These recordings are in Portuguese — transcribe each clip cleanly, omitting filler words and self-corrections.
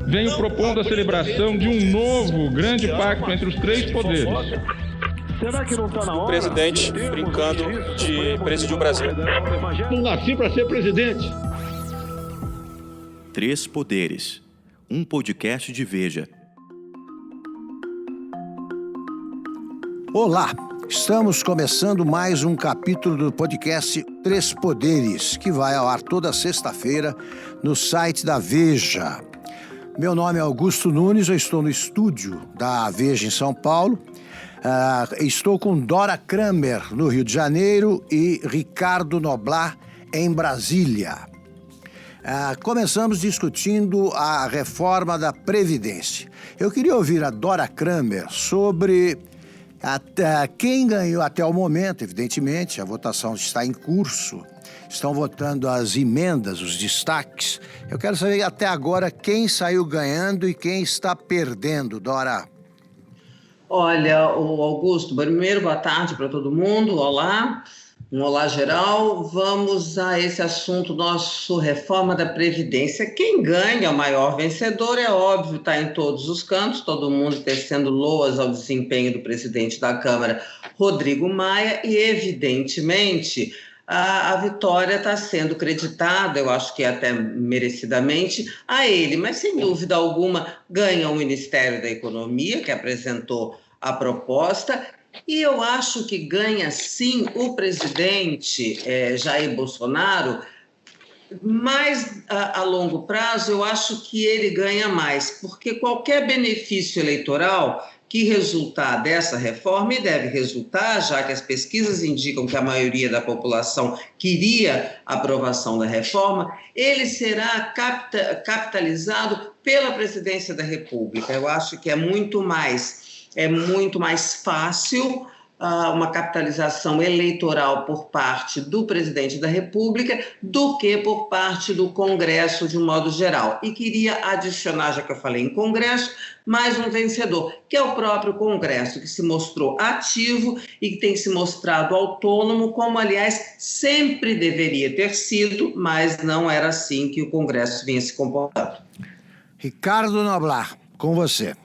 venho propondo a celebração de um novo grande pacto entre os três poderes. Será que não está na hora? O presidente brincando de presidir o Brasil. Não nasci para ser presidente. Três Poderes, um podcast de Veja. Olá, estamos começando mais um capítulo do podcast Três Poderes, que vai ao ar toda sexta-feira no site da Veja. Meu nome é Augusto Nunes, eu estou no estúdio da Veja em São Paulo. Estou com Dora Kramer, no Rio de Janeiro, e Ricardo Noblat, em Brasília. Começamos discutindo a reforma da Previdência. Eu queria ouvir a Dora Kramer sobre quem ganhou até o momento, evidentemente, a votação está em curso. Estão votando as emendas, os destaques. Eu quero saber até agora quem saiu ganhando e quem está perdendo, Dora. Olha, o Augusto, primeiro, boa tarde para todo mundo, olá, um olá geral. Vamos a esse assunto, nosso reforma da Previdência. Quem ganha, o maior vencedor, é óbvio, está em todos os cantos, todo mundo tecendo loas ao desempenho do presidente da Câmara, Rodrigo Maia, e evidentemente a vitória está sendo creditada, eu acho que até merecidamente, a ele, mas sem dúvida alguma ganha o Ministério da Economia, que apresentou a proposta, e eu acho que ganha sim o presidente Jair Bolsonaro, mas a longo prazo eu acho que ele ganha mais, porque qualquer benefício eleitoral que resultar dessa reforma, e deve resultar, já que as pesquisas indicam que a maioria da população queria a aprovação da reforma, ele será capitalizado pela presidência da República. Eu acho que é muito mais fácil uma capitalização eleitoral por parte do presidente da República do que por parte do Congresso de um modo geral. E queria adicionar, já que eu falei em Congresso, mais um vencedor, que é o próprio Congresso, que se mostrou ativo e que tem se mostrado autônomo, como, aliás, sempre deveria ter sido, mas não era assim que o Congresso vinha se comportando. Ricardo Noblat, com você.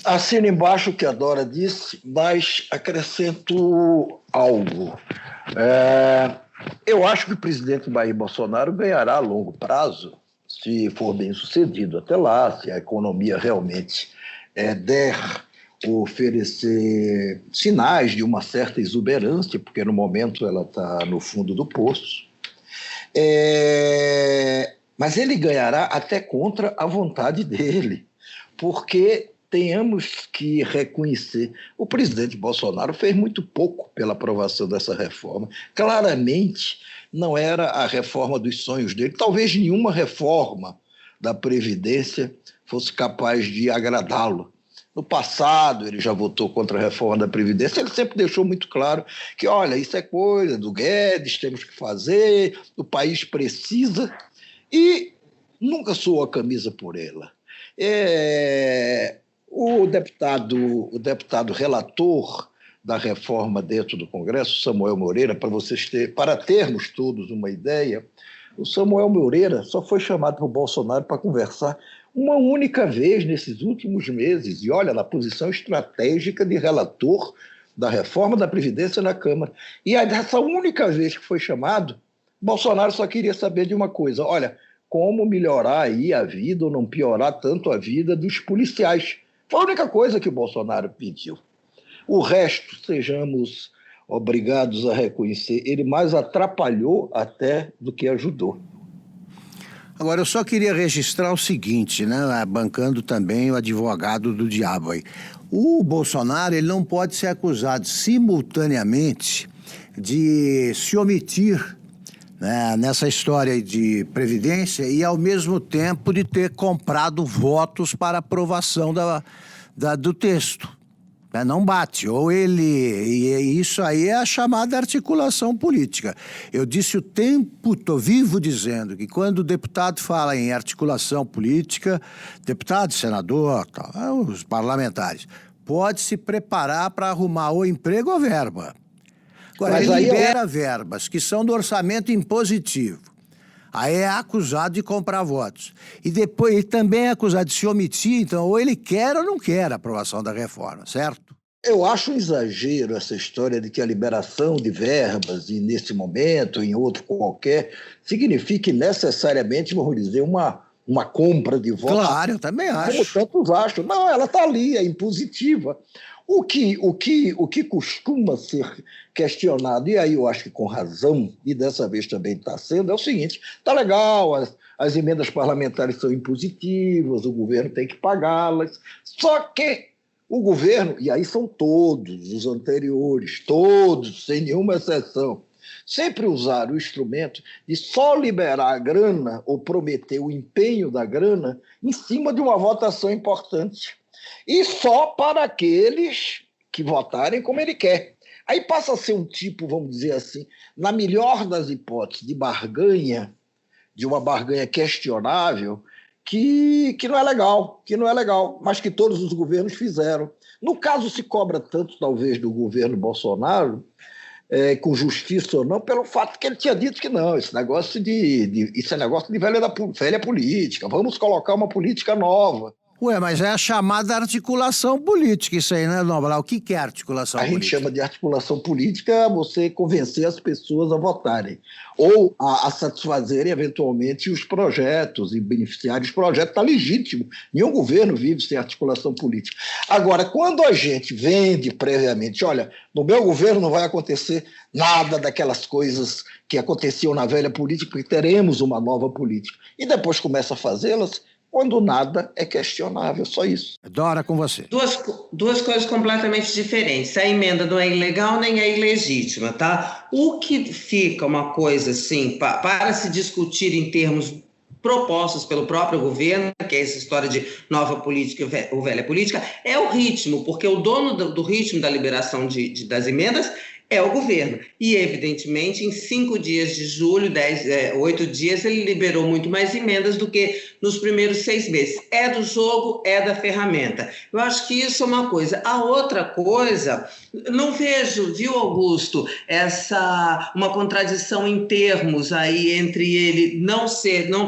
Assino embaixo o que a Dora disse, mas acrescento algo. Eu acho que o presidente Jair Bolsonaro ganhará a longo prazo, se for bem sucedido até lá, se a economia realmente der oferecer sinais de uma certa exuberância, porque no momento ela está no fundo do poço. Mas ele ganhará até contra a vontade dele, porque tenhamos que reconhecer, o presidente Bolsonaro fez muito pouco pela aprovação dessa reforma. Claramente não era a reforma dos sonhos dele. Talvez nenhuma reforma da Previdência fosse capaz de agradá-lo. No passado, ele já votou contra a reforma da Previdência, ele sempre deixou muito claro que, olha, isso é coisa do Guedes, temos que fazer, o país precisa, e nunca suou a camisa por ela. O deputado relator da reforma dentro do Congresso, Samuel Moreira, para termos todos uma ideia, o Samuel Moreira só foi chamado por Bolsonaro para conversar uma única vez nesses últimos meses, e olha, na posição estratégica de relator da reforma da Previdência na Câmara. E essa única vez que foi chamado, Bolsonaro só queria saber de uma coisa, olha, como melhorar aí a vida ou não piorar tanto a vida dos policiais. Foi a única coisa que o Bolsonaro pediu. O resto, sejamos obrigados a reconhecer, ele mais atrapalhou até do que ajudou. Agora, eu só queria registrar o seguinte, né, bancando também o advogado do diabo aí. O Bolsonaro, ele não pode ser acusado simultaneamente de se omitir, né, nessa história de Previdência e, ao mesmo tempo, de ter comprado votos para aprovação do texto. Não bate. Ou ele... E isso aí é a chamada articulação política. Eu disse o tempo, estou vivo dizendo que quando o deputado fala em articulação política, deputado, senador, os parlamentares, pode se preparar para arrumar ou emprego ou verba. Agora, ele libera verbas que são do orçamento impositivo. Aí é acusado de comprar votos. E depois ele também é acusado de se omitir, então ou ele quer ou não quer a aprovação da reforma, certo? Eu acho um exagero essa história de que a liberação de verbas, e nesse momento, em outro qualquer, signifique necessariamente, vamos dizer, uma compra de votos. Claro, eu também acho. Como tantos acham. Não, ela está ali, é impositiva. O que costuma ser questionado, e aí eu acho que com razão, e dessa vez também está sendo, é o seguinte: está legal, as emendas parlamentares são impositivas, o governo tem que pagá-las, só que o governo, e aí são todos os anteriores, todos, sem nenhuma exceção, sempre usaram o instrumento de só liberar a grana ou prometer o empenho da grana em cima de uma votação importante. E só para aqueles que votarem como ele quer. Aí passa a ser um tipo, vamos dizer assim, na melhor das hipóteses, de barganha, de uma barganha questionável, que não é legal, mas que todos os governos fizeram. No caso, se cobra tanto, talvez, do governo Bolsonaro, com justiça ou não, pelo fato que ele tinha dito que não, isso é negócio de velha política, vamos colocar uma política nova. Ué, mas é a chamada articulação política, isso aí, né, Noblar? O que é articulação política? A gente chama de articulação política você convencer as pessoas a votarem, ou a satisfazerem, eventualmente, os projetos e beneficiar os projetos. Está legítimo. Nenhum governo vive sem articulação política. Agora, quando a gente vende previamente, olha, no meu governo não vai acontecer nada daquelas coisas que aconteciam na velha política, porque teremos uma nova política, e depois começa a fazê-las, quando nada é questionável, só isso. Dora, com você. Duas coisas completamente diferentes. A emenda não é ilegal nem é ilegítima, tá? O que fica uma coisa assim, para se discutir em termos propostos pelo próprio governo, que é essa história de nova política ou velha política, é o ritmo, porque o dono do ritmo da liberação das emendas é o governo. E, evidentemente, em 5 dias de julho, 8 dias, ele liberou muito mais emendas do que nos primeiros 6 meses. É do jogo, é da ferramenta. Eu acho que isso é uma coisa. A outra coisa, não vejo, viu, Augusto, uma contradição em termos aí entre ele não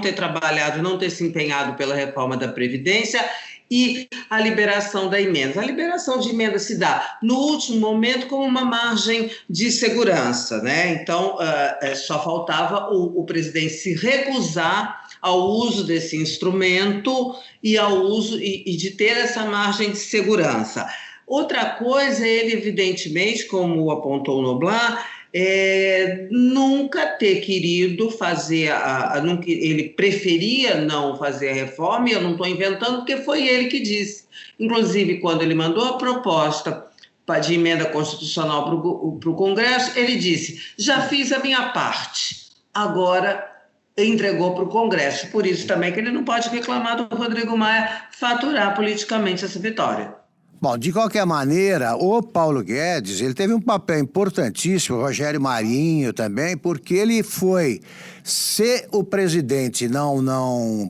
ter trabalhado, não ter se empenhado pela reforma da Previdência e a liberação da emenda. A liberação de emenda se dá no último momento como uma margem de segurança, né? Então, só faltava o presidente se recusar ao uso desse instrumento e ao uso e de ter essa margem de segurança. Outra coisa, ele evidentemente, como apontou o Noblar, nunca ter querido fazer, ele preferia não fazer a reforma, e eu não estou inventando, porque foi ele que disse. Inclusive, quando ele mandou a proposta de emenda constitucional para o Congresso, ele disse: já fiz a minha parte, agora entregou para o Congresso. Por isso também que ele não pode reclamar do Rodrigo Maia faturar politicamente essa vitória. Bom, de qualquer maneira, o Paulo Guedes, ele teve um papel importantíssimo, o Rogério Marinho também, porque ele foi, se o presidente não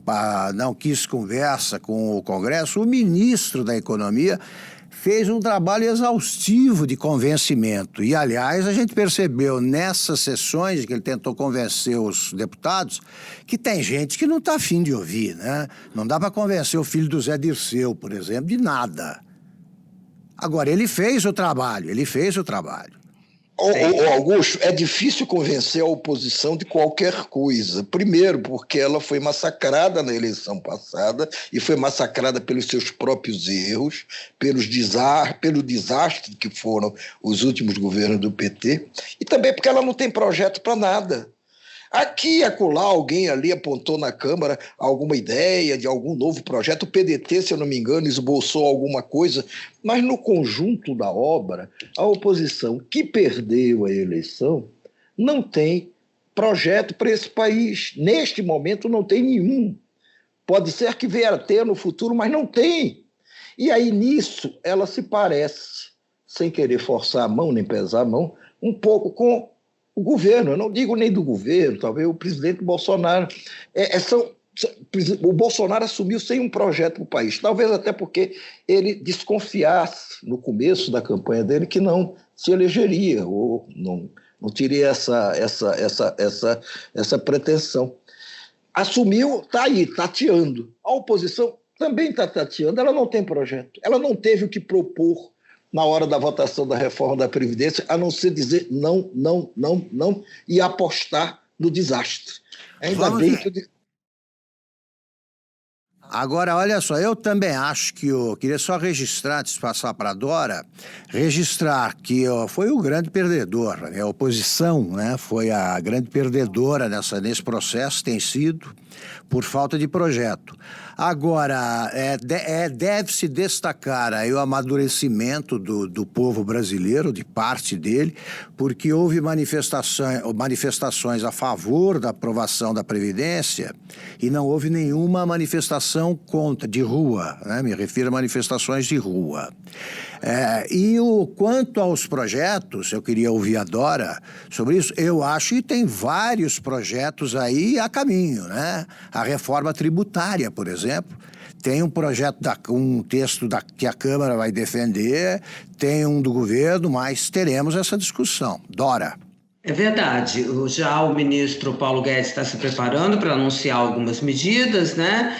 quis conversa com o Congresso, o ministro da Economia fez um trabalho exaustivo de convencimento. E, aliás, a gente percebeu nessas sessões que ele tentou convencer os deputados que tem gente que não está afim de ouvir, né? Não dá para convencer o filho do Zé Dirceu, por exemplo, de nada. Agora, ele fez o trabalho. Augusto, é difícil convencer a oposição de qualquer coisa. Primeiro, porque ela foi massacrada na eleição passada e foi massacrada pelos seus próprios erros, pelo desastre que foram os últimos governos do PT, e também porque ela não tem projeto para nada. Aqui e acolá, alguém ali apontou na Câmara alguma ideia de algum novo projeto. O PDT, se eu não me engano, esboçou alguma coisa, mas no conjunto da obra, a oposição que perdeu a eleição não tem projeto para esse país. Neste momento não tem nenhum. Pode ser que venha a ter no futuro, mas não tem. E aí nisso ela se parece, sem querer forçar a mão nem pesar a mão, um pouco com o governo. Eu não digo nem do governo, talvez o presidente Bolsonaro. O Bolsonaro assumiu sem um projeto para o país, talvez até porque ele desconfiasse no começo da campanha dele que não se elegeria, ou não teria essa pretensão. assumiu, está aí, tateando. A oposição também está tateando, ela não tem projeto, ela não teve o que propor na hora da votação da reforma da Previdência, a não ser dizer não, não, não, não, e apostar no desastre. Ainda bem que... Agora, olha só, eu também acho que eu queria só registrar, antes de passar para a Dora, registrar que foi o grande perdedor, né? A oposição, né, foi a grande perdedora nesse processo, tem sido, por falta de projeto. Agora, deve-se destacar aí o amadurecimento do povo brasileiro, de parte dele, porque houve manifestações a favor da aprovação da Previdência e não houve nenhuma manifestação contra, de rua, né? Me refiro a manifestações de rua. Quanto aos projetos, eu queria ouvir a Dora sobre isso. Eu acho que tem vários projetos aí a caminho, né? A reforma tributária, por exemplo, tem um projeto, um texto que a Câmara vai defender, tem um do governo, mas teremos essa discussão. Dora. É verdade. Já o ministro Paulo Guedes está se preparando para anunciar algumas medidas, né?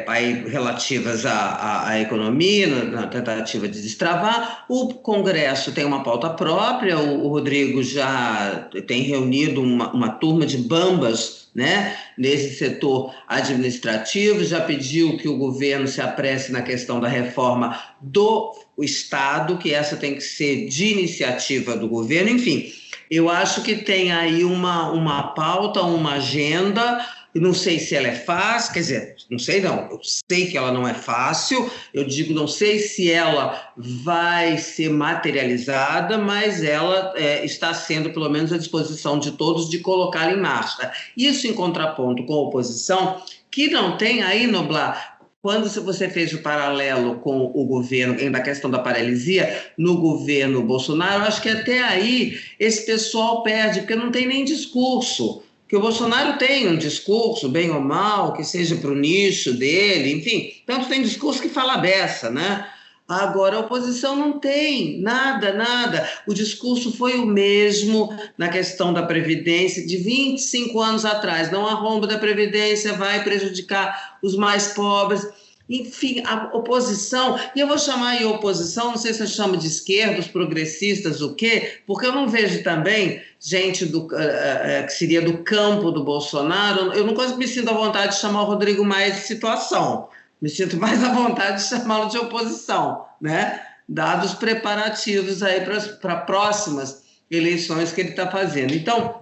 Aí relativas à economia, na tentativa de destravar. O Congresso tem uma pauta própria, o Rodrigo já tem reunido uma turma de bambas, né, nesse setor administrativo, já pediu que o governo se apresse na questão da reforma do Estado, que essa tem que ser de iniciativa do governo. Enfim, eu acho que tem aí uma pauta, uma agenda. Não sei se ela é fácil, quer dizer, não sei não, eu sei que ela não é fácil, eu digo, não sei se ela vai ser materializada, mas ela está sendo, pelo menos, à disposição de todos de colocar em marcha. Isso em contraponto com a oposição, que não tem aí, Noblar, quando você fez o paralelo com o governo, da questão da paralisia, no governo Bolsonaro, eu acho que até aí esse pessoal perde, porque não tem nem discurso. Que o Bolsonaro tem um discurso, bem ou mal, que seja para o nicho dele, enfim, tanto tem discurso que fala beça, né? Agora, a oposição não tem nada. O discurso foi o mesmo na questão da Previdência de 25 anos atrás. Não há rombo da Previdência, vai prejudicar os mais pobres. Enfim, a oposição, e eu vou chamar aí oposição, não sei se eu chamo de esquerda, os progressistas, o quê, porque eu não vejo também gente que seria do campo do Bolsonaro. Eu não me sinto à vontade de chamar o Rodrigo Maia de situação, me sinto mais à vontade de chamá-lo de oposição, né? Dados os preparativos aí para próximas eleições que ele está fazendo. Então,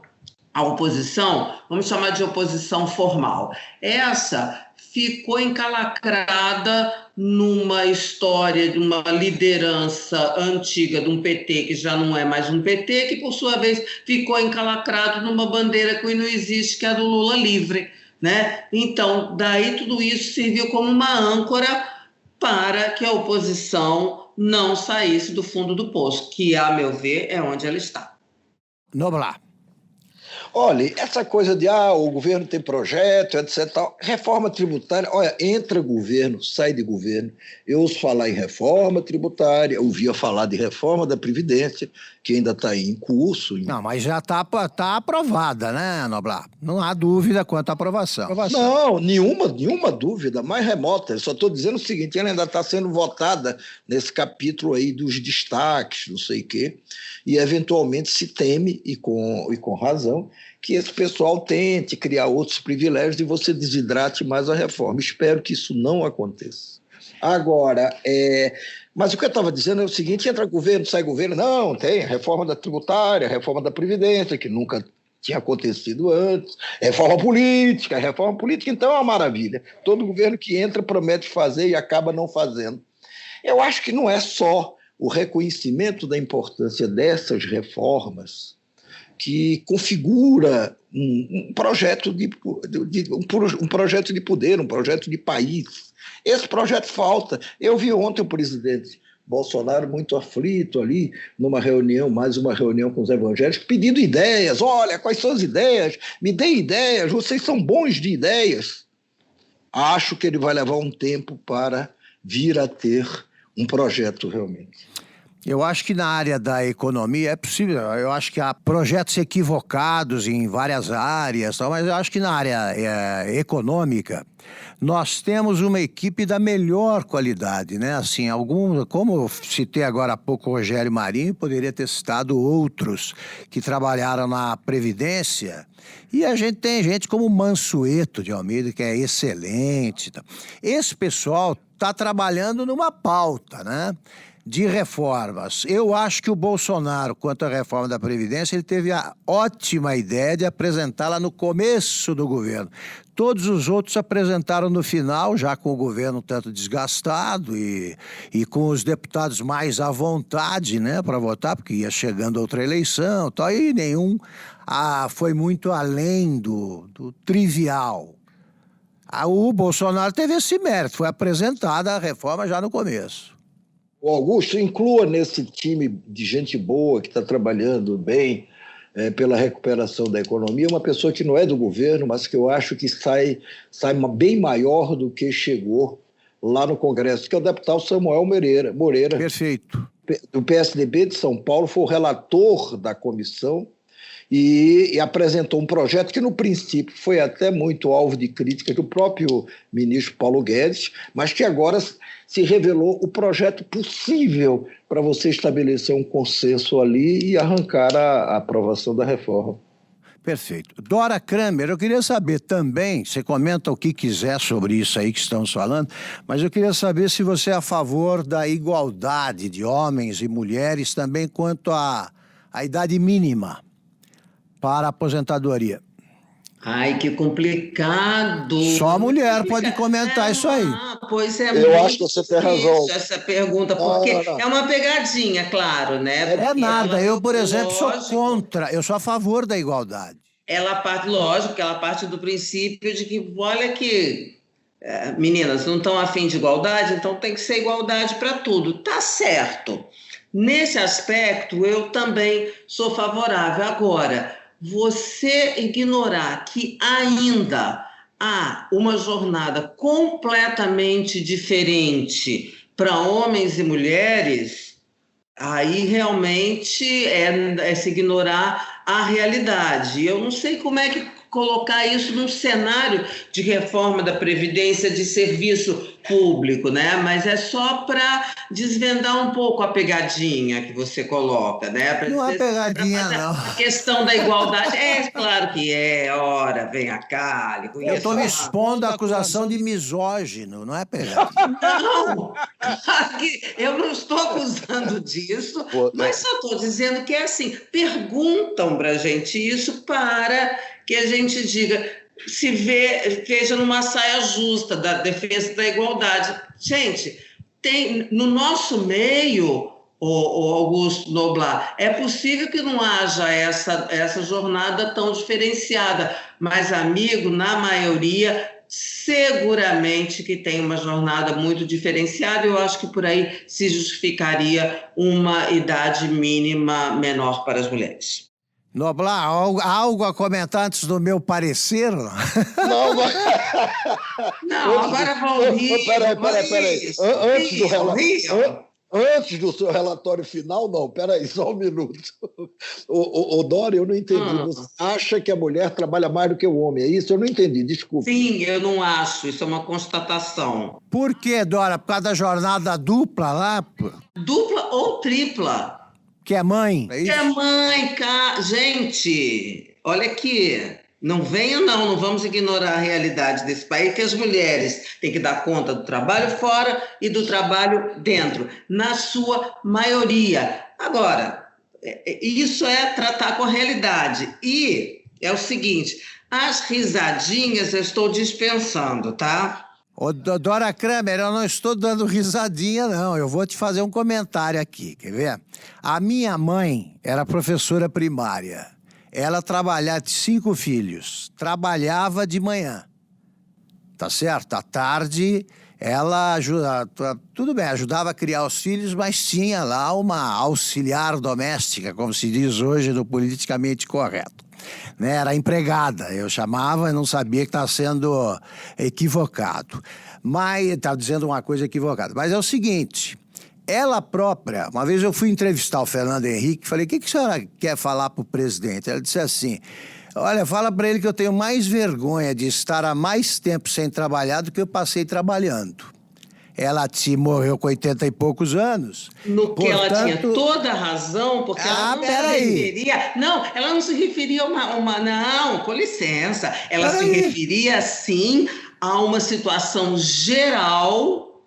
a oposição, vamos chamar de oposição formal, essa ficou encalacrada numa história de uma liderança antiga de um PT que já não é mais um PT, que por sua vez ficou encalacrado numa bandeira que não existe, que é a do Lula livre, né? Então, daí tudo isso serviu como uma âncora para que a oposição não saísse do fundo do poço, que, a meu ver, é onde ela está. Noblar. Olha, essa coisa de o governo tem projeto, etc. Tal, reforma tributária, olha, entra governo, sai de governo. Eu ouço falar em reforma tributária, ouvia falar de reforma da Previdência, que ainda está em curso. Não, mas já está aprovada, né, Noblar? Não há dúvida quanto à aprovação. Não, nenhuma dúvida, mais remota. Eu só estou dizendo o seguinte, ela ainda está sendo votada nesse capítulo aí dos destaques, não sei o quê, e eventualmente se teme, e com razão, que esse pessoal tente criar outros privilégios e você desidrate mais a reforma. Espero que isso não aconteça. Agora, mas o que eu estava dizendo é o seguinte, entra governo, sai governo, não, tem a reforma da tributária, a reforma da Previdência, que nunca tinha acontecido antes, reforma política, então é uma maravilha. Todo governo que entra promete fazer e acaba não fazendo. Eu acho que não é só o reconhecimento da importância dessas reformas que configura um projeto um projeto de poder, um projeto de país. Esse projeto falta. Eu vi ontem o presidente Bolsonaro muito aflito ali, numa reunião, mais uma reunião com os evangélicos, pedindo ideias. Olha, quais são as ideias? Me dê ideias, vocês são bons de ideias. Acho que ele vai levar um tempo para vir a ter um projeto realmente. Eu acho que na área da economia é possível, eu acho que há projetos equivocados em várias áreas, mas eu acho que na área econômica nós temos uma equipe da melhor qualidade, né? Assim, como eu citei agora há pouco o Rogério Marinho, poderia ter citado outros que trabalharam na Previdência, e a gente tem gente como Mansueto de Almeida, que é excelente. Esse pessoal está trabalhando numa pauta, né, de reformas. Eu acho que o Bolsonaro, quanto à reforma da Previdência, ele teve a ótima ideia de apresentá-la no começo do governo. Todos os outros apresentaram no final, já com o governo tanto desgastado e com os deputados mais à vontade, né, para votar, porque ia chegando outra eleição, tal, e nenhum foi muito além do trivial. O Bolsonaro teve esse mérito, foi apresentada a reforma já no começo. O Augusto, inclua nesse time de gente boa que está trabalhando bem pela recuperação da economia uma pessoa que não é do governo, mas que eu acho que sai bem maior do que chegou lá no Congresso, que é o deputado Samuel Moreira. Perfeito. Do PSDB de São Paulo, foi o relator da comissão e apresentou um projeto que, no princípio, foi até muito alvo de crítica do próprio ministro Paulo Guedes, mas que agora se revelou o projeto possível para você estabelecer um consenso ali e arrancar a aprovação da reforma. Perfeito. Dora Kramer, eu queria saber também, você comenta o que quiser sobre isso aí que estamos falando, mas eu queria saber se você é a favor da igualdade de homens e mulheres também quanto à idade mínima para a aposentadoria. Ai, que complicado. Só a mulher pode comentar isso aí. Pois é. Eu acho que você tem razão. Essa pergunta, porque é uma pegadinha, claro, né? É nada. Eu, por exemplo, sou contra. Eu sou a favor da igualdade. Lógico que ela parte do princípio de que, olha que meninas não estão afim de igualdade, então tem que ser igualdade para tudo. Tá certo. Nesse aspecto, eu também sou favorável. Agora, você ignorar que ainda há uma jornada completamente diferente para homens e mulheres, aí realmente é se ignorar a realidade. Eu não sei como é que colocar isso num cenário de reforma da Previdência de serviço público, né? Mas é só para desvendar um pouco a pegadinha que você coloca, né? Não é pegadinha, não. A questão da igualdade, claro que ora, vem cá. Eu estou me expondo à acusação de misógino, não é pegadinha. Não, eu não estou acusando disso, mas só estou dizendo que é assim, perguntam para a gente isso para que a gente diga, veja numa saia justa da defesa da igualdade. Gente, tem no nosso meio, o Augusto Noblar, é possível que não haja essa jornada tão diferenciada, mas, amigo, na maioria, seguramente que tem uma jornada muito diferenciada. Eu acho que por aí se justificaria uma idade mínima menor para as mulheres. Noblar, algo a comentar antes do meu parecer? Não, agora vamos rir. Peraí. Antes do seu relatório final, não, peraí, só um minuto. O Dora, eu não entendi. Você acha que a mulher trabalha mais do que o homem, é isso? Eu não entendi, desculpa. Sim, eu não acho, isso é uma constatação. Por quê, Dora? Por causa da jornada dupla lá? Dupla ou tripla? Que é mãe? É isso? Que é mãe, gente, olha aqui, não vamos ignorar a realidade desse país, que as mulheres têm que dar conta do trabalho fora e do trabalho dentro, na sua maioria. Agora, isso é tratar com a realidade. E é o seguinte, as risadinhas eu estou dispensando, tá? Ô, Dora Kramer, eu não estou dando risadinha, não. Eu vou te fazer um comentário aqui, quer ver? A minha mãe era professora primária. Ela trabalhava, 5 filhos, trabalhava de manhã, tá certo? À tarde, ela ajudava a criar os filhos, mas tinha lá uma auxiliar doméstica, como se diz hoje no politicamente correto. Né, era empregada, eu chamava e não sabia que estava sendo equivocado. Mas estava dizendo uma coisa equivocada. Mas é o seguinte, ela própria, uma vez eu fui entrevistar o Fernando Henrique, falei, o que a senhora quer falar para o presidente? Ela disse assim, olha, fala para ele que eu tenho mais vergonha de estar há mais tempo sem trabalhar do que eu passei trabalhando. Ela morreu com 80 e poucos anos. No que ela tinha toda a razão, porque ela não se referia... Não, ela não se referia a uma... Não, com licença. Ela se referia, sim, a uma situação geral,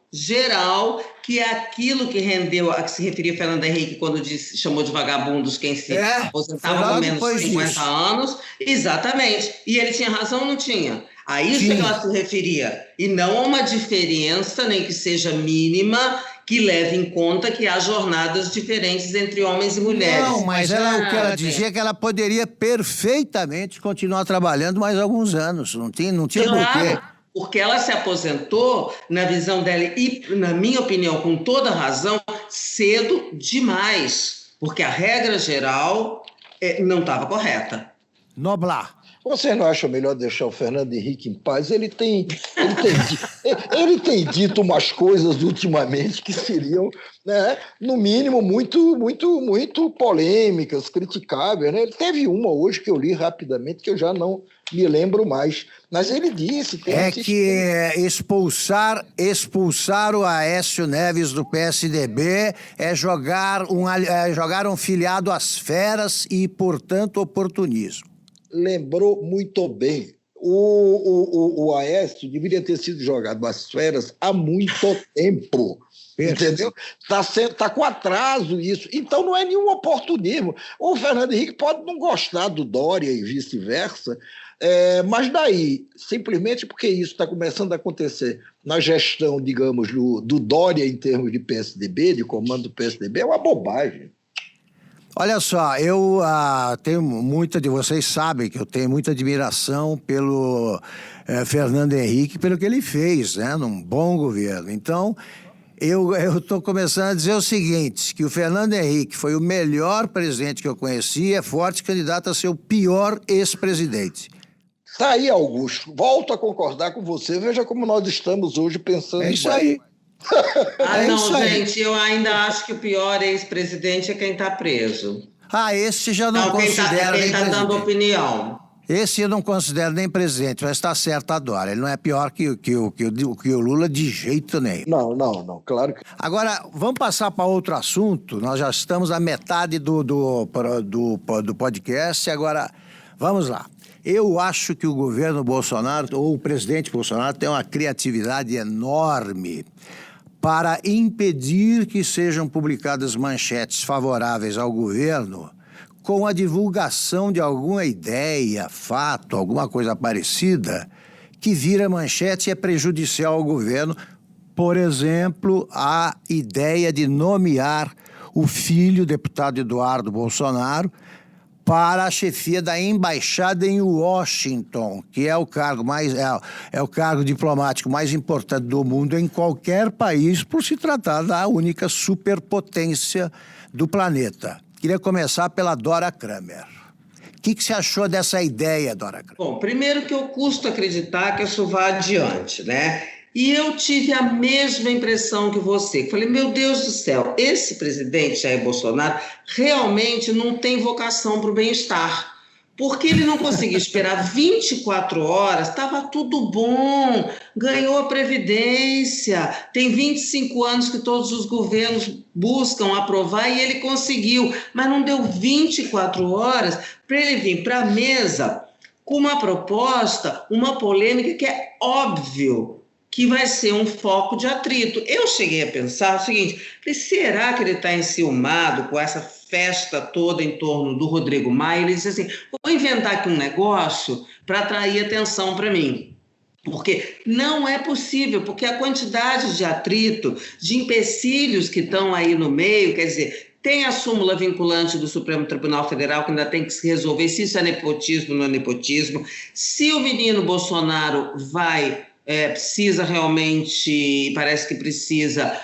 que é aquilo que rendeu, a que se referia Fernando Henrique quando chamou de vagabundos quem se aposentava com menos de 50 anos. Exatamente. E ele tinha razão ou não tinha? A isso que ela se referia. E não a uma diferença, nem que seja mínima, que leve em conta que há jornadas diferentes entre homens e mulheres. Não, mas o que ela dizia é que ela poderia perfeitamente continuar trabalhando mais alguns anos. Não tinha porquê. Porque ela se aposentou, na visão dela, e na minha opinião, com toda razão, cedo demais. Porque a regra geral não estava correta. Noblar. Você não acha melhor deixar o Fernando Henrique em paz? Ele tem dito umas coisas ultimamente que seriam, né, no mínimo, muito polêmicas, criticáveis. Né? Ele teve uma hoje que eu li rapidamente, que eu já não me lembro mais. Mas ele disse... expulsar o Aécio Neves do PSDB é jogar um filiado às feras e, portanto, oportunismo. Lembrou muito bem. O Aécio deveria ter sido jogado às feras há muito tempo. Entendeu? Tá com atraso isso. Então não é nenhum oportunismo. O Fernando Henrique pode não gostar do Dória e vice-versa, mas daí, simplesmente porque isso está começando a acontecer na gestão, digamos, do Dória em termos de PSDB, de comando do PSDB, é uma bobagem. Olha só, eu tenho vocês sabem que eu tenho muita admiração pelo Fernando Henrique, pelo que ele fez, né, num bom governo. Então, eu estou começando a dizer o seguinte, que o Fernando Henrique foi o melhor presidente que eu conheci, é forte candidato a ser o pior ex-presidente. Tá aí, Augusto. Volto a concordar com você. Veja como nós estamos hoje pensando... É isso aí. Gente, eu ainda acho que o pior ex-presidente é quem está preso. Esse já não considero quem nem tá presidente. Dando opinião. Esse eu não considero nem presidente, mas está certo a Dória. Ele não é pior que o Lula de jeito nenhum. Não, claro que... Agora, vamos passar para outro assunto. Nós já estamos à metade do podcast, agora vamos lá. Eu acho que o governo Bolsonaro, ou o presidente Bolsonaro, tem uma criatividade enorme para impedir que sejam publicadas manchetes favoráveis ao governo com a divulgação de alguma ideia, fato, alguma coisa parecida, que vira manchete e é prejudicial ao governo. Por exemplo, a ideia de nomear o filho, o deputado Eduardo Bolsonaro, para a chefia da embaixada em Washington, que é o cargo o cargo diplomático mais importante do mundo em qualquer país, por se tratar da única superpotência do planeta. Queria começar pela Dora Kramer. O que você achou dessa ideia, Dora Kramer? Bom, primeiro que eu custo acreditar que isso vá adiante, né? E eu tive a mesma impressão que você. Falei, meu Deus do céu, esse presidente Jair Bolsonaro realmente não tem vocação para o bem-estar. Porque ele não conseguia esperar 24 horas, estava tudo bom, ganhou a Previdência, tem 25 anos que todos os governos buscam aprovar e ele conseguiu. Mas não deu 24 horas para ele vir para a mesa com uma proposta, uma polêmica que é óbvio que vai ser um foco de atrito. Eu cheguei a pensar o seguinte, será que ele está enciumado com essa festa toda em torno do Rodrigo Maia? Ele disse assim, vou inventar aqui um negócio para atrair atenção para mim. Porque não é possível, porque a quantidade de atrito, de empecilhos que estão aí no meio, quer dizer, tem a súmula vinculante do Supremo Tribunal Federal, que ainda tem que se resolver se isso é nepotismo ou não é nepotismo, se o menino Bolsonaro precisa realmente, parece que precisa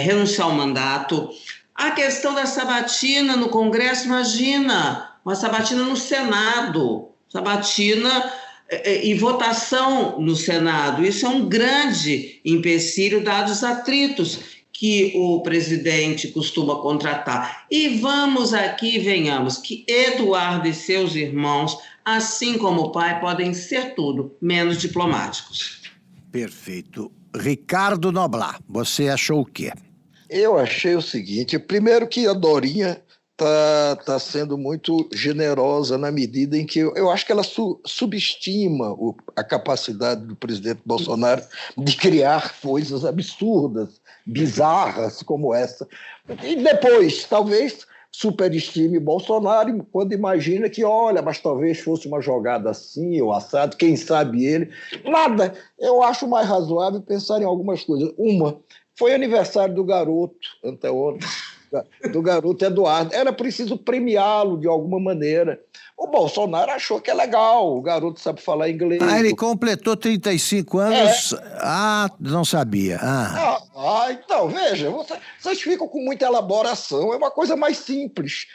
renunciar ao mandato. A questão da sabatina no Congresso, imagina, uma sabatina no Senado, sabatina e votação no Senado. Isso é um grande empecilho, dados os atritos que o presidente costuma contratar. E vamos aqui, venhamos, que Eduardo e seus irmãos, assim como o pai, podem ser tudo, menos diplomáticos. Perfeito. Ricardo Noblat, você achou o quê? Eu achei o seguinte: primeiro que a Dorinha está sendo muito generosa na medida em que eu acho que ela subestima a capacidade do presidente Bolsonaro de criar coisas absurdas, bizarras como essa. E depois, talvez, superestime Bolsonaro quando imagina que, olha, mas talvez fosse uma jogada assim ou assado, quem sabe ele. Nada. Eu acho mais razoável pensar em algumas coisas. Uma, foi aniversário do garoto, anteontem, do garoto Eduardo. Era preciso premiá-lo de alguma maneira. O Bolsonaro achou que é legal, o garoto sabe falar inglês. Ele completou 35 anos. Não sabia. Então, veja, vocês ficam com muita elaboração, é uma coisa mais simples.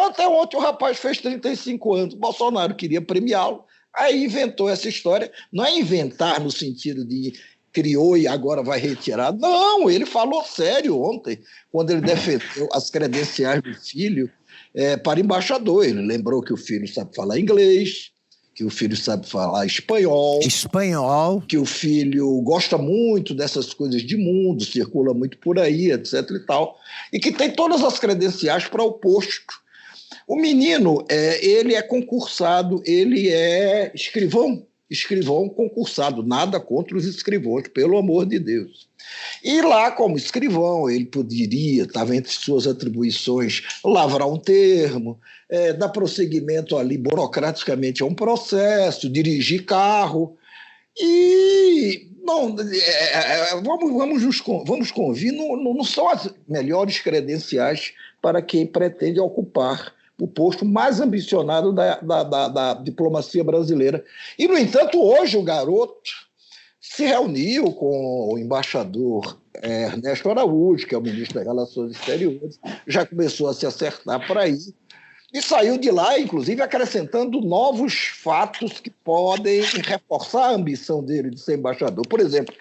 Até ontem o rapaz fez 35 anos, o Bolsonaro queria premiá-lo, aí inventou essa história. Não é inventar no sentido de criou e agora vai retirar. Não, ele falou sério ontem, quando ele defendeu as credenciais do filho para embaixador. Ele lembrou que o filho sabe falar inglês, que o filho sabe falar espanhol, que o filho gosta muito dessas coisas de mundo, circula muito por aí, etc. e tal, e que tem todas as credenciais para o posto. O menino, ele é concursado, ele é escrivão concursado, nada contra os escrivãos, pelo amor de Deus. E lá, como escrivão, ele poderia, estava entre suas atribuições, lavrar um termo, dar prosseguimento ali burocraticamente a um processo, dirigir carro. E não, vamos convir, não são as melhores credenciais para quem pretende ocupar o posto mais ambicionado da diplomacia brasileira. E, no entanto, hoje o garoto se reuniu com o embaixador Ernesto Araújo, que é o ministro das Relações Exteriores, já começou a se acertar por aí, e saiu de lá, inclusive, acrescentando novos fatos que podem reforçar a ambição dele de ser embaixador. Por exemplo,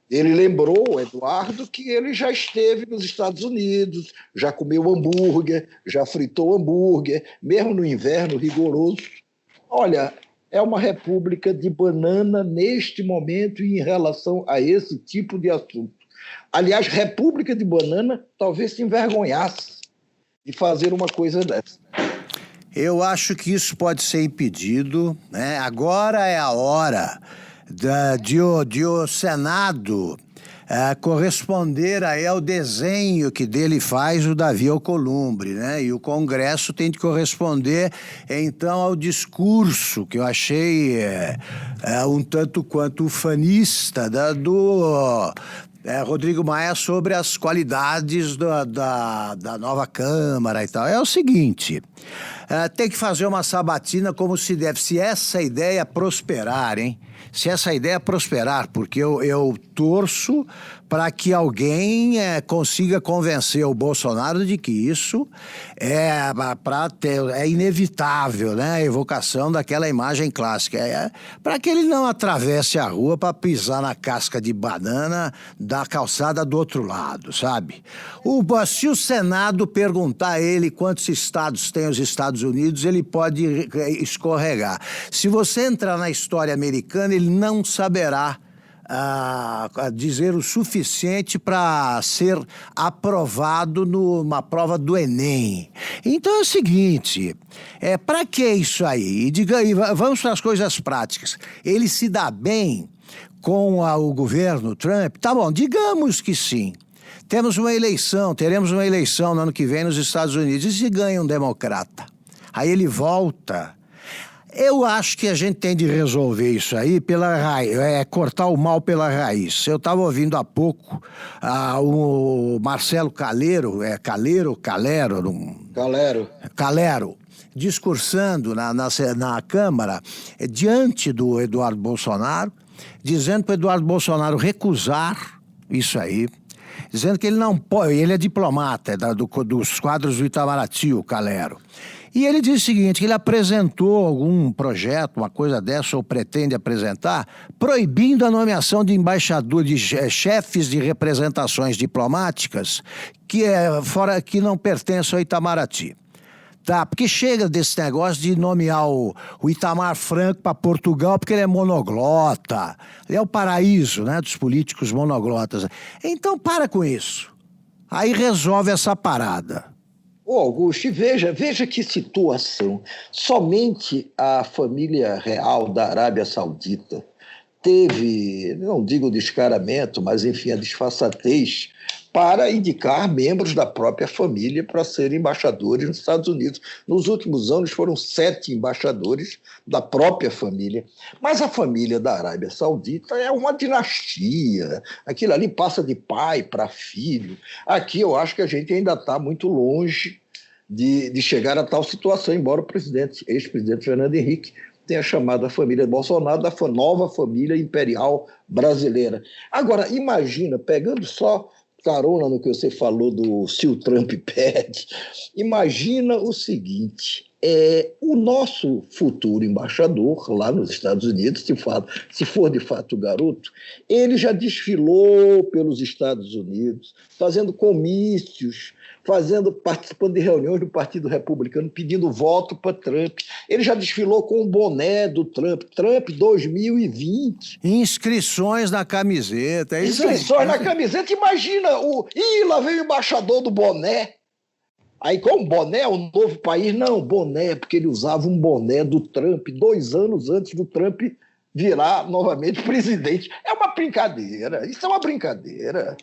ele lembrou, Eduardo, que ele já esteve nos Estados Unidos, já comeu hambúrguer, já fritou hambúrguer, mesmo no inverno rigoroso. Olha, é uma república de banana neste momento em relação a esse tipo de assunto. Aliás, república de banana talvez se envergonhasse de fazer uma coisa dessa. Eu acho que isso pode ser impedido, né? Agora é a hora de o Senado corresponder aí ao desenho que dele faz o Davi Alcolumbre, né? E o Congresso tem de corresponder, então, ao discurso que eu achei um tanto quanto ufanista do Rodrigo Maia sobre as qualidades da nova Câmara e tal. É o seguinte, tem que fazer uma sabatina como se deve, se essa ideia prosperar, hein? Se essa ideia prosperar, porque eu torço para que alguém consiga convencer o Bolsonaro de que isso é inevitável, né? A evocação daquela imagem clássica. Para que ele não atravesse a rua para pisar na casca de banana da calçada do outro lado, sabe? Se o Senado perguntar a ele quantos estados tem os Estados Unidos, ele pode escorregar. Se você entrar na história americana, ele não saberá dizer o suficiente para ser aprovado numa prova do Enem. Então é o seguinte, para que isso aí? Vamos para as coisas práticas. Ele se dá bem com o governo Trump? Tá bom, digamos que sim. Teremos uma eleição no ano que vem nos Estados Unidos, e se ganha um democrata? Aí ele volta. Eu acho que a gente tem de resolver isso aí pela raiz, cortar o mal pela raiz. Eu estava ouvindo há pouco o Marcelo Calero, Calero, discursando na Câmara, diante do Eduardo Bolsonaro, dizendo para o Eduardo Bolsonaro recusar isso aí, dizendo que ele não pode, ele é diplomata dos quadros do Itamaraty, o Calero, E ele diz o seguinte, que ele apresentou algum projeto, uma coisa dessa, ou pretende apresentar, proibindo a nomeação de embaixadores, de chefes de representações diplomáticas que não pertencem ao Itamaraty. Tá, porque chega desse negócio de nomear o Itamar Franco para Portugal, porque ele é monoglota. Ele é o paraíso, né, dos políticos monoglotas. Então, para com isso. Aí resolve essa parada. Ô Augusto, veja que situação. Somente a família real da Arábia Saudita teve, não digo descaramento, mas enfim, a disfarçatez para indicar membros da própria família para serem embaixadores nos Estados Unidos. Nos últimos anos foram 7 embaixadores da própria família. Mas a família da Arábia Saudita é uma dinastia. Aquilo ali passa de pai para filho. Aqui eu acho que a gente ainda está muito longe de chegar a tal situação, embora o ex-presidente Fernando Henrique tenha chamado a família Bolsonaro da nova família imperial brasileira. Agora, imagina, pegando só carona no que você falou se o Trump pede, imagina o seguinte, o nosso futuro embaixador lá nos Estados Unidos, se for de fato o garoto, ele já desfilou pelos Estados Unidos, fazendo comícios, participando de reuniões do Partido Republicano, pedindo voto para Trump. Ele já desfilou com o boné do Trump 2020. Inscrições na camiseta, é isso aí. Inscrições na camiseta, imagina, lá veio o embaixador do boné. Aí como boné é um novo país? Não, boné, porque ele usava um boné do Trump 2 anos antes do Trump virar novamente presidente. É uma brincadeira, isso é uma brincadeira.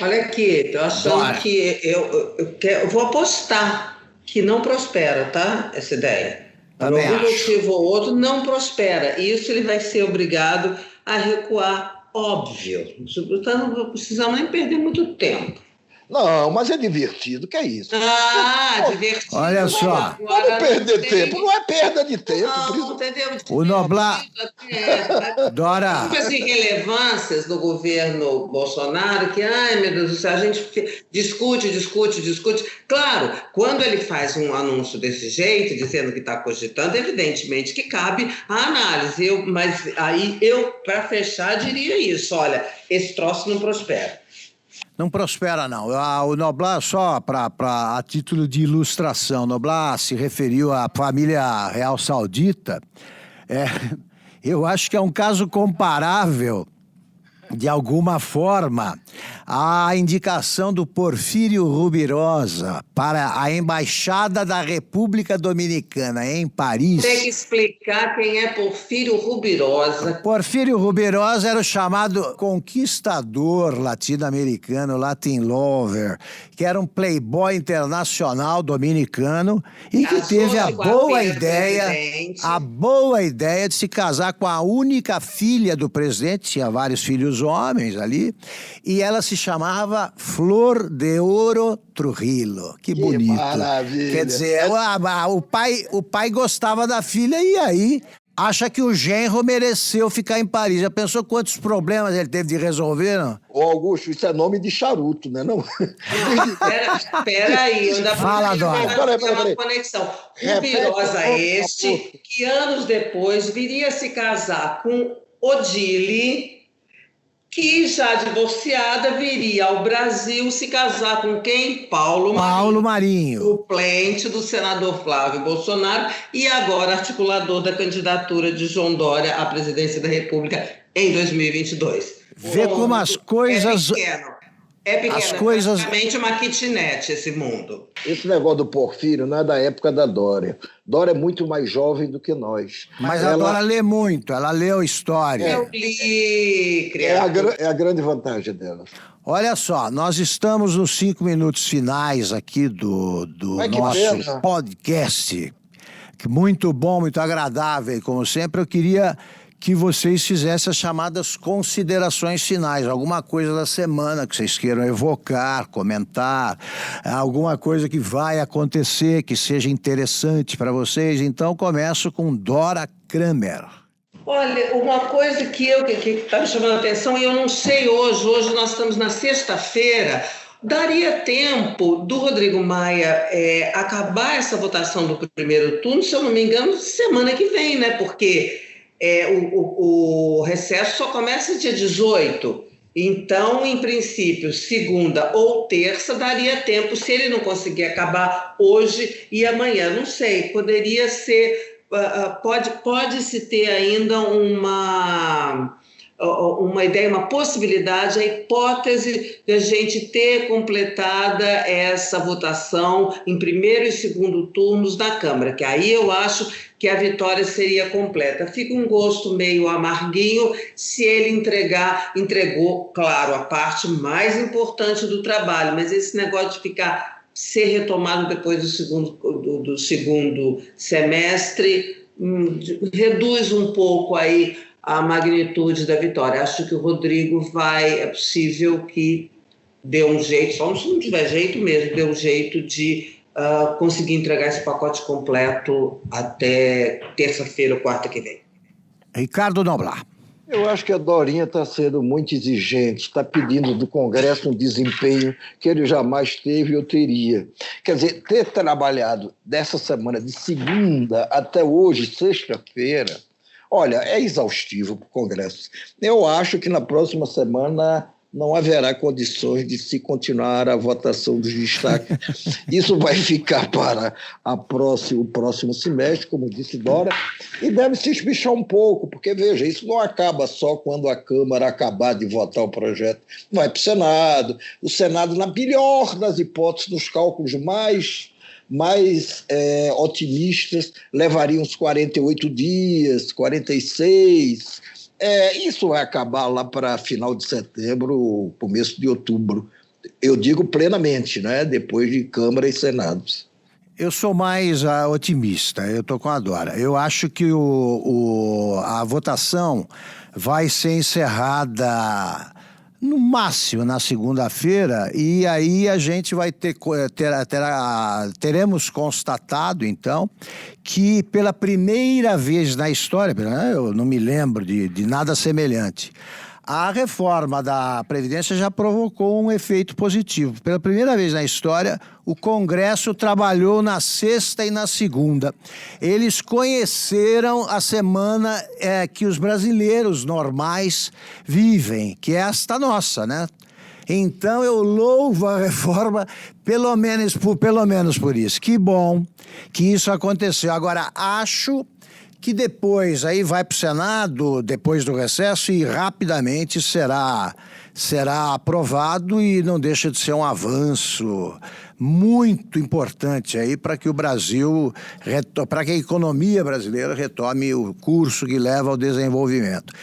Olha aqui, tô achando que eu vou apostar que não prospera, tá? Essa ideia. Por algum motivo ou outro, não prospera. E isso ele vai ser obrigado a recuar, óbvio. Não precisamos nem perder muito tempo. Não, mas é divertido, que é isso? Divertido. Olha só. Vamos perder tempo, não é perda de tempo. Não, entendeu? O Noblar... Dora... As irrelevâncias do governo Bolsonaro, que, ai meu Deus do céu, a gente discute. Claro, quando ele faz um anúncio desse jeito, dizendo que está cogitando, evidentemente que cabe a análise. Mas aí para fechar, diria isso, olha, esse troço não prospera. Não prospera, não. O Noblar, só a título de ilustração, Noblar se referiu à família real saudita. Eu acho que é um caso comparável, de alguma forma, à indicação do Porfírio Rubirosa para a Embaixada da República Dominicana em Paris. Tem que explicar quem é Porfírio Rubirosa. Porfírio Rubirosa era o chamado conquistador latino-americano, Latin Lover, que era um playboy internacional dominicano e que teve a boa ideia de se casar com a única filha do presidente, tinha vários filhos homens ali, e ela se chamava Flor de Ouro Trujillo. Que bonito. Maravilha. Quer dizer, o pai gostava da filha e aí acha que o genro mereceu ficar em Paris. Já pensou quantos problemas ele teve de resolver, não? Ô Augusto, isso é nome de charuto, né? Não? Pera aí, eu ainda Fala, Dora. uma conexão. Rubirosa que anos depois viria se casar com Odile, que já divorciada viria ao Brasil se casar com quem? Paulo Marinho. Suplente do senador Flávio Bolsonaro e agora articulador da candidatura de João Dória à presidência da República em 2022. Vê como as coisas... É pequeno, as coisas... é praticamente uma kitnet esse mundo. Esse negócio do Porfírio não é da época da Dória. Dória é muito mais jovem do que nós. Mas a Dória lê muito, ela leu história. Eu li, é a grande vantagem dela. Olha só, nós estamos nos 5 minutos finais aqui do nosso podcast. Muito bom, muito agradável. Como sempre, eu queria que vocês fizessem as chamadas considerações finais, alguma coisa da semana que vocês queiram evocar, comentar, alguma coisa que vai acontecer, que seja interessante para vocês. Então, começo com Dora Kramer. Olha, uma coisa que está me chamando a atenção, e eu não sei hoje nós estamos na sexta-feira, Daria tempo do Rodrigo Maia acabar essa votação do primeiro turno, se eu não me engano, semana que vem, né? Porque o recesso só começa dia 18. Então, em princípio, segunda ou terça daria tempo, se ele não conseguir acabar hoje e amanhã. Não sei, poderia ser, pode-se ter ainda uma ideia, uma possibilidade, a hipótese de a gente ter completada essa votação em primeiro e segundo turnos da Câmara, que aí eu acho que a vitória seria completa. Fica um gosto meio amarguinho se ele entregou, claro, a parte mais importante do trabalho, mas esse negócio de ser retomado depois do segundo semestre reduz um pouco aí a magnitude da vitória. Acho que o Rodrigo é possível que dê um jeito, só se não tiver jeito mesmo, dê um jeito de conseguir entregar esse pacote completo até terça-feira ou quarta que vem. Ricardo Noblar. Eu acho que a Dorinha está sendo muito exigente, está pedindo do Congresso um desempenho que ele jamais teve ou teria. Quer dizer, ter trabalhado dessa semana de segunda até hoje, sexta-feira, olha, é exaustivo para o Congresso. Eu acho que na próxima semana não haverá condições de se continuar a votação dos destaques. Isso vai ficar para o próximo semestre, como disse Dora, e deve se espichar um pouco, porque, veja, isso não acaba só quando a Câmara acabar de votar o projeto. Vai para o Senado, na melhor das hipóteses, nos cálculos mais otimistas, levaria uns 48 dias, 46. Isso vai acabar lá para final de setembro, começo de outubro. Eu digo plenamente, né? Depois de Câmara e Senado. Eu sou mais otimista, eu estou com a Dora. Eu acho que a votação vai ser encerrada no máximo na segunda-feira, e aí a gente vai teremos constatado, então, que pela primeira vez na história, eu não me lembro de nada semelhante, a reforma da Previdência já provocou um efeito positivo. Pela primeira vez na história, o Congresso trabalhou na sexta e na segunda. Eles conheceram a semana que os brasileiros normais vivem, que é esta nossa, né? Então eu louvo a reforma pelo menos por isso. Que bom que isso aconteceu. Agora, acho que depois aí vai para o Senado, depois do recesso, e rapidamente será aprovado, e não deixa de ser um avanço muito importante aí para que o Brasil, para que a economia brasileira retome o curso que leva ao desenvolvimento.